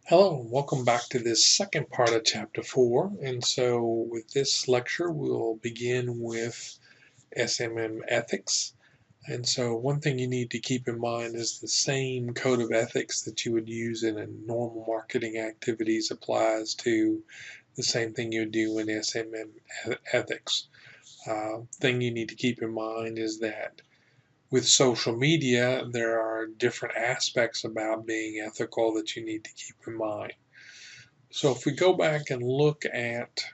Hello, and welcome back to this second part of Chapter 4. And so, with this lecture, we'll begin with SMM ethics. And so, one thing you need to keep in mind is the same code of ethics that you would use in a normal marketing activities applies to the same thing you would do in SMM ethics. Thing you need to keep in mind is that with social media, there are different aspects about being ethical that you need to keep in mind. So if we go back and look at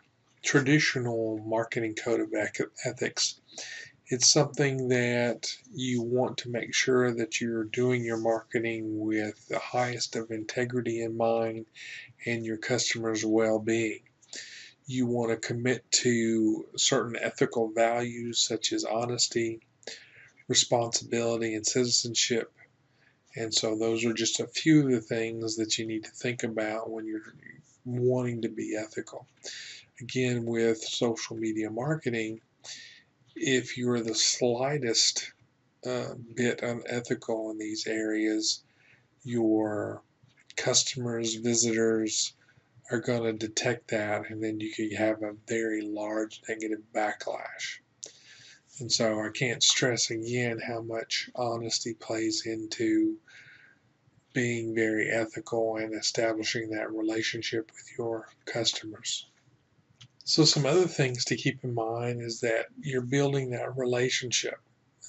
traditional marketing code of ethics, it's something that you want to make sure that you're doing your marketing with the highest of integrity in mind and your customers' well-being. You want to commit to certain ethical values such as honesty, responsibility, and citizenship. And so those are just a few of the things that you need to think about when you're wanting to be ethical. Again, with social media marketing, if you're the slightest bit unethical in these areas, your customers, visitors are going to detect that, and then you could have a very large negative backlash. And so I can't stress again how much honesty plays into being very ethical and establishing that relationship with your customers. So some other things to keep in mind is that you're building that relationship.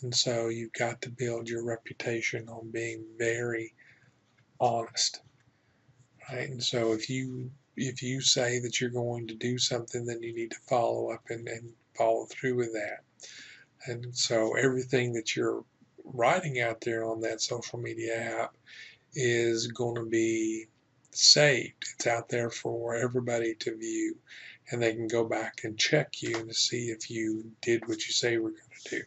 And so you've got to build your reputation on being very honest, right? And so if you say that you're going to do something, then you need to follow up and follow through with that. And so everything that you're writing out there on that social media app is going to be saved. It's out there for everybody to view, and they can go back and check you to see if you did what you say you were going to do.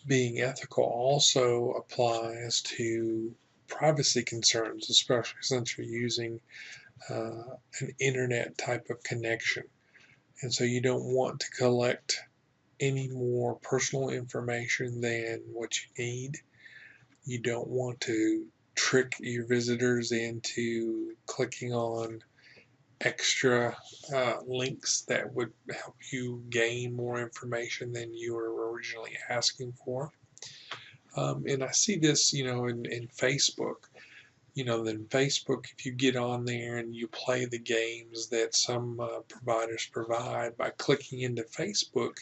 Being ethical also applies to privacy concerns, especially since you're using an internet type of connection. And so you don't want to collect any more personal information than what you need. You don't want to trick your visitors into clicking on extra links that would help you gain more information than you were originally asking for. And I see this, in Facebook. Then Facebook, if you get on there and you play the games that some providers provide by clicking into Facebook,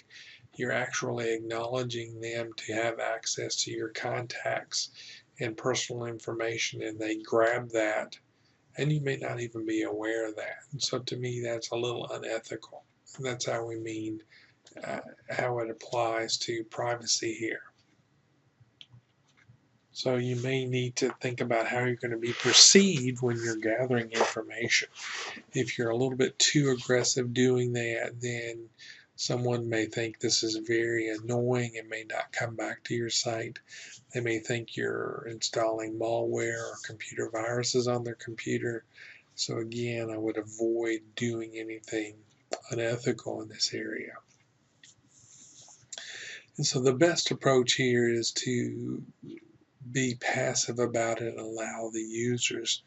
you're actually acknowledging them to have access to your contacts and personal information, and they grab that, and you may not even be aware of that. And so to me, that's a little unethical. And that's how we mean how it applies to privacy here. So you may need to think about how you're going to be perceived when you're gathering information. If you're a little bit too aggressive doing that, then someone may think this is very annoying and may not come back to your site. They may think you're installing malware or computer viruses on their computer. So again, I would avoid doing anything unethical in this area. And so the best approach here is to be passive about it and allow the users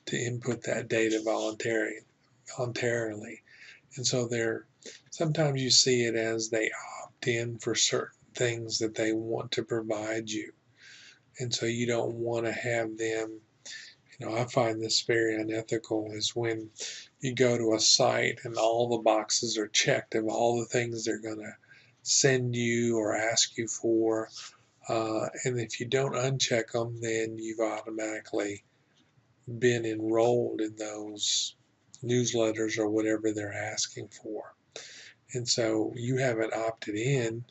to input that data voluntarily. And so sometimes you see it as they opt in for certain things that they want to provide you. And so you don't want to have them, I find this very unethical is when you go to a site and all the boxes are checked of all the things they're going to send you or ask you for. And if you don't uncheck them, then you've automatically been enrolled in those newsletters or whatever they're asking for. And so you haven't opted in,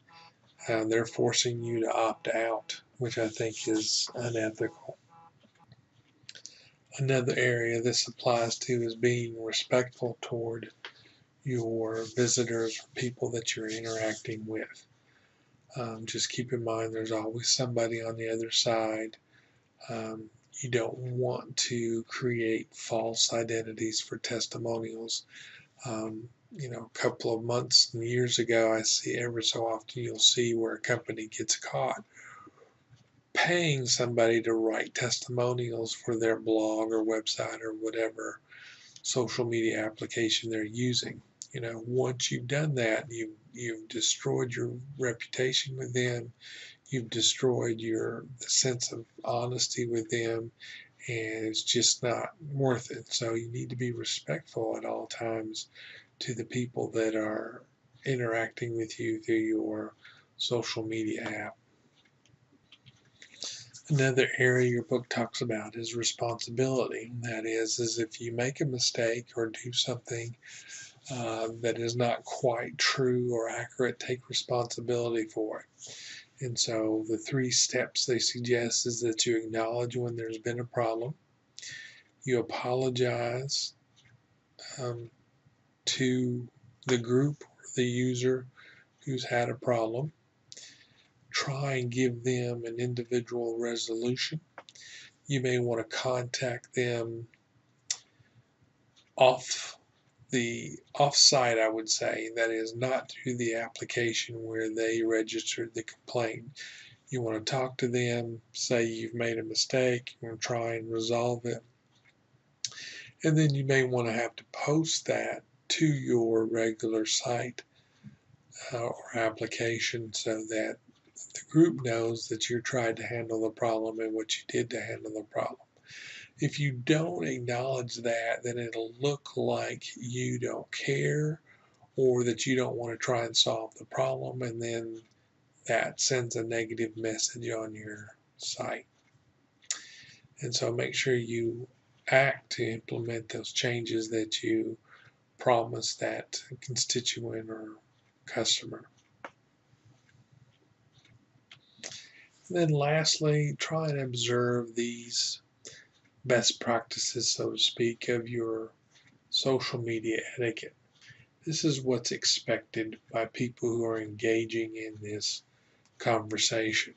they're forcing you to opt out, which I think is unethical. Another area this applies to is being respectful toward your visitors or people that you're interacting with. Just keep in mind there's always somebody on the other side. You don't want to create false identities for testimonials. A couple of months and years ago, I see every so often you'll see where a company gets caught paying somebody to write testimonials for their blog or website or whatever social media application they're using. Once you've done that, you've destroyed your reputation with them. You've destroyed the sense of honesty with them, and it's just not worth it. So you need to be respectful at all times to the people that are interacting with you through your social media app. Another area your book talks about is responsibility. That is if you make a mistake or do something that is not quite true or accurate, take responsibility for it. And so the 3 steps they suggest is that you acknowledge when there's been a problem, you apologize to the group or the user who's had a problem, try and give them an individual resolution. You may want to contact them off-site, I would say, that is not through the application where they registered the complaint. You want to talk to them, say you've made a mistake, you want to try and resolve it, and then you may want to have to post that to your regular site or application so that the group knows that you're trying to handle the problem and what you did to handle the problem. If you don't acknowledge that, then it'll look like you don't care or that you don't want to try and solve the problem, and then that sends a negative message on your site. And so make sure you act to implement those changes that you promise that constituent or customer. And then lastly, try and observe these best practices, so to speak, of your social media etiquette. This is what's expected by people who are engaging in this conversation.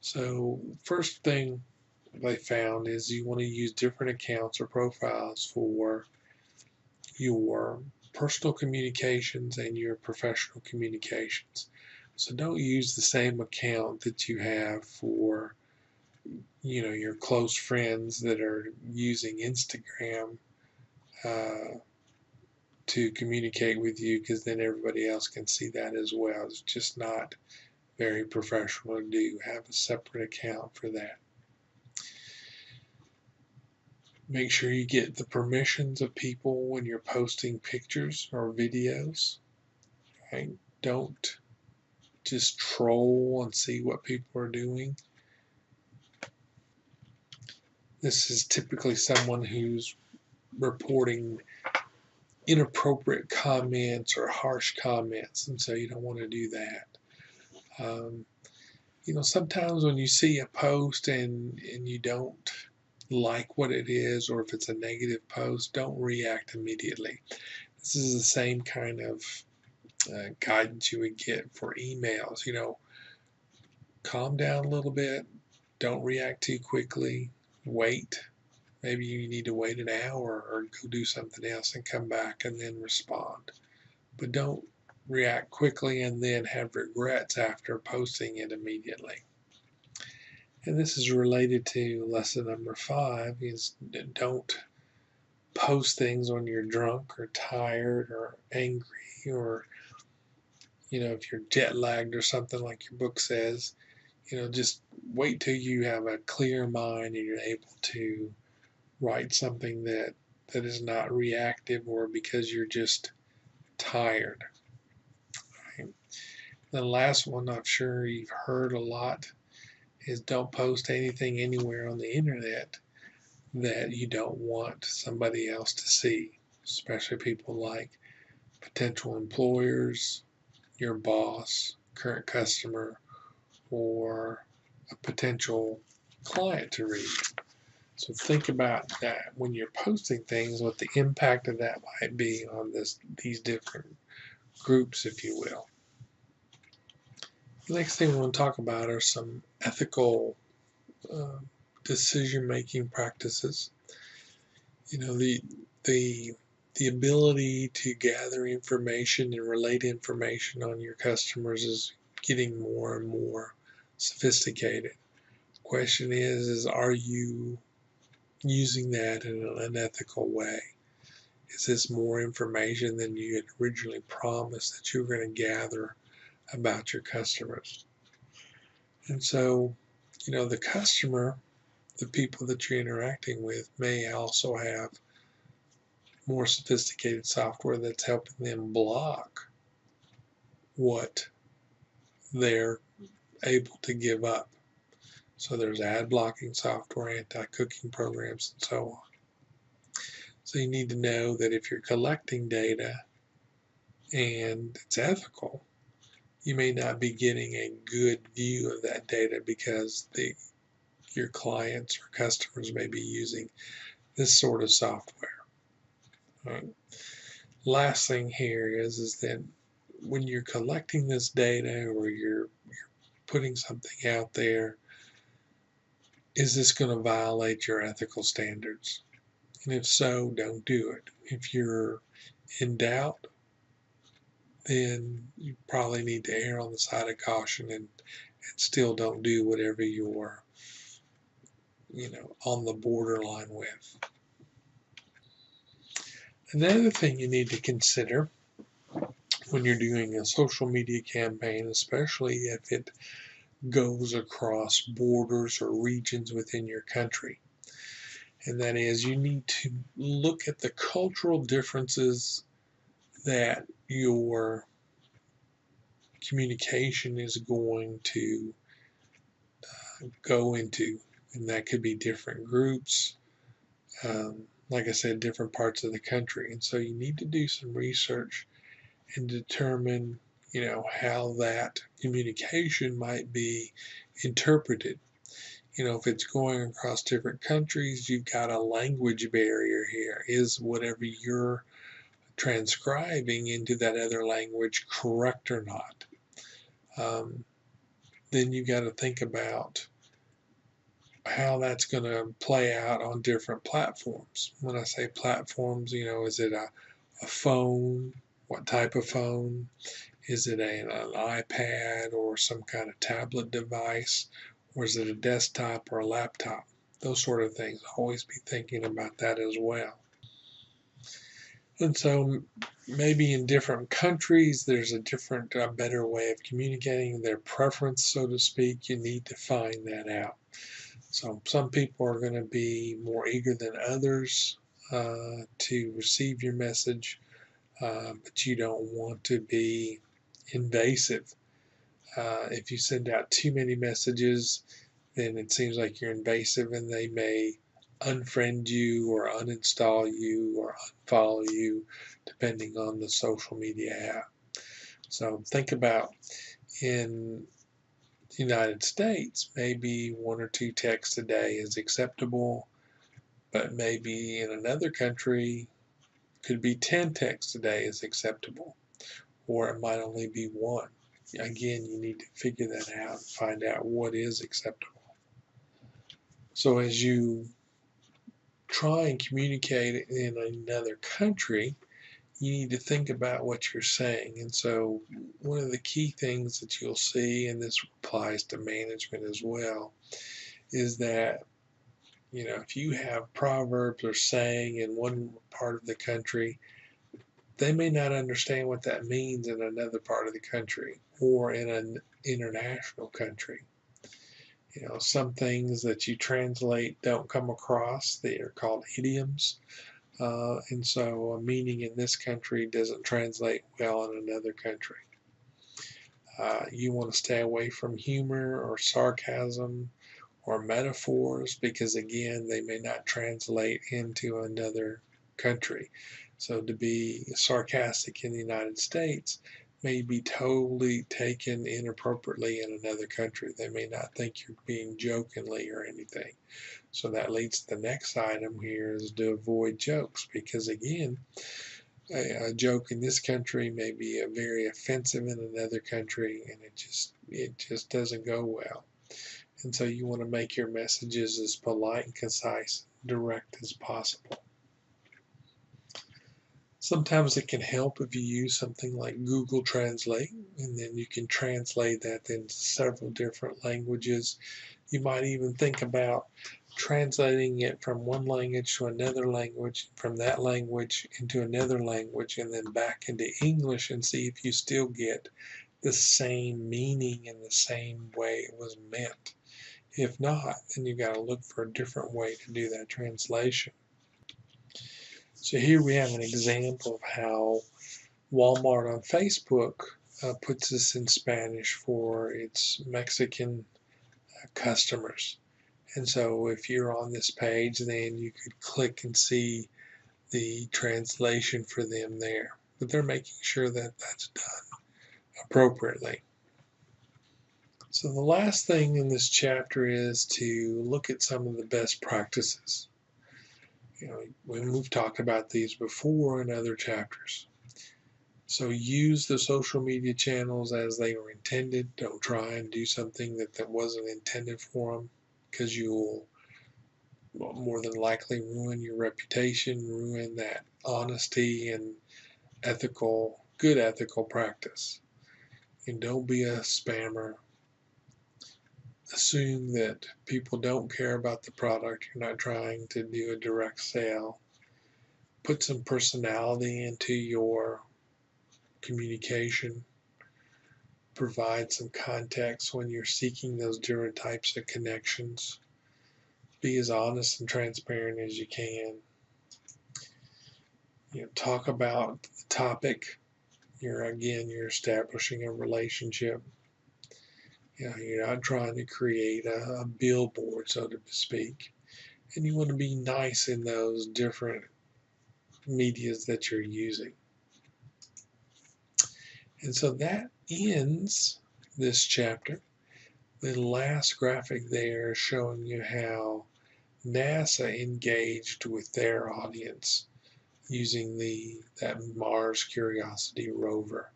So first thing they found is you want to use different accounts or profiles for your personal communications and your professional communications. So don't use the same account that you have for your close friends that are using Instagram to communicate with you, because then everybody else can see that as well. It's just not very professional to do. Have a separate account for that. Make sure you get the permissions of people when you're posting pictures or videos. Right? Don't just troll and see what people are doing. This is typically someone who's reporting inappropriate comments or harsh comments, and so you don't want to do that. Sometimes when you see a post and you don't like what it is, or if it's a negative post, don't react immediately. This is the same kind of guidance you would get for emails. Calm down a little bit, don't react too quickly, wait. Maybe you need to wait an hour or go do something else and come back and then respond. But don't react quickly and then have regrets after posting it immediately. And this is related to lesson number 5, is don't post things when you're drunk or tired or angry, or if you're jet lagged or something like your book says. Just wait till you have a clear mind and you're able to write something that is not reactive or because you're just tired. Right? The last one I'm sure you've heard a lot is don't post anything anywhere on the internet that you don't want somebody else to see, especially people like potential employers, your boss, current customer, or a potential client to read. So think about that when you're posting things, what the impact of that might be on these different groups, if you will. The next thing we want to talk about are some ethical decision-making practices. The ability to gather information and relate information on your customers is getting more and more sophisticated. question is are you using that in an unethical way? Is this more information than you had originally promised that you were going to gather about your customers? And so, the customer, the people that you're interacting with, may also have more sophisticated software that's helping them block what they're able to give up. So there's ad blocking software, anti-cooking programs, and so on. So you need to know that if you're collecting data and it's ethical, you may not be getting a good view of that data because your clients or customers may be using this sort of software. Right. Last thing here is that when you're collecting this data or you're putting something out there, is this going to violate your ethical standards? And if so, don't do it. If you're in doubt, then you probably need to err on the side of caution and still don't do whatever you're on the borderline with. Another thing you need to consider when you're doing a social media campaign, especially if it goes across borders or regions within your country, and that is you need to look at the cultural differences that your communication is going to go into, and that could be different groups, like I said, different parts of the country. And so you need to do some research and determine how that communication might be interpreted. If it's going across different countries, you've got a language barrier here. Is whatever you're transcribing into that other language correct or not? Then you've got to think about how that's going to play out on different platforms. When I say platforms, is it a phone? What type of phone? Is it an iPad or some kind of tablet device? Or is it a desktop or a laptop? Those sort of things. Always be thinking about that as well. And so maybe in different countries, there's a different, better way of communicating, their preference, so to speak. You need to find that out. So some people are going to be more eager than others to receive your message, but you don't want to be invasive. If you send out too many messages, then it seems like you're invasive and they may unfriend you or uninstall you or unfollow you depending on the social media app. So think about in the United States, maybe 1 or 2 texts a day is acceptable, but maybe in another country could be 10 texts a day is acceptable, or it might only be 1. Again, you need to figure that out and find out what is acceptable. So as you try and communicate in another country, you need to think about what you're saying. And so one of the key things that you'll see, and this applies to management as well, is that if you have proverbs or saying in one part of the country, they may not understand what that means in another part of the country or in an international country. Some things that you translate don't come across. They are called idioms. And so a meaning in this country doesn't translate well in another country. You want to stay away from humor or sarcasm or metaphors because, again, they may not translate into another country. So to be sarcastic in the United States may be totally taken inappropriately in another country. They may not think you're being jokingly or anything. So that leads to the next item here is to avoid jokes because, again, a joke in this country may be very offensive in another country, and it just doesn't go well. And so you want to make your messages as polite and concise, direct as possible. Sometimes it can help if you use something like Google Translate, and then you can translate that into several different languages. You might even think about translating it from one language to another language, from that language into another language, and then back into English, and see if you still get the same meaning in the same way it was meant. If not, then you got to look for a different way to do that translation. So here we have an example of how Walmart on Facebook puts this in Spanish for its Mexican customers. And so if you're on this page, then you could click and see the translation for them there. But they're making sure that that's done appropriately. So the last thing in this chapter is to look at some of the best practices. We've talked about these before in other chapters. So use the social media channels as they were intended. Don't try and do something that wasn't intended for them, because you'll more than likely ruin your reputation, ruin that honesty and good ethical practice. And don't be a spammer. Assume that people don't care about the product. You're not trying to do a direct sale. Put some personality into your communication. Provide some context when you're seeking those different types of connections. Be as honest and transparent as you can. Talk about the topic. You're establishing a relationship. You're not trying to create a billboard, so to speak. And you want to be nice in those different medias that you're using. And so that ends this chapter. The last graphic there is showing you how NASA engaged with their audience using that Mars Curiosity rover.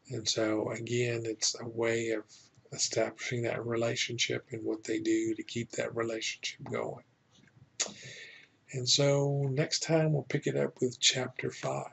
And so again, it's a way of establishing that relationship and what they do to keep that relationship going. And so next time we'll pick it up with chapter 5.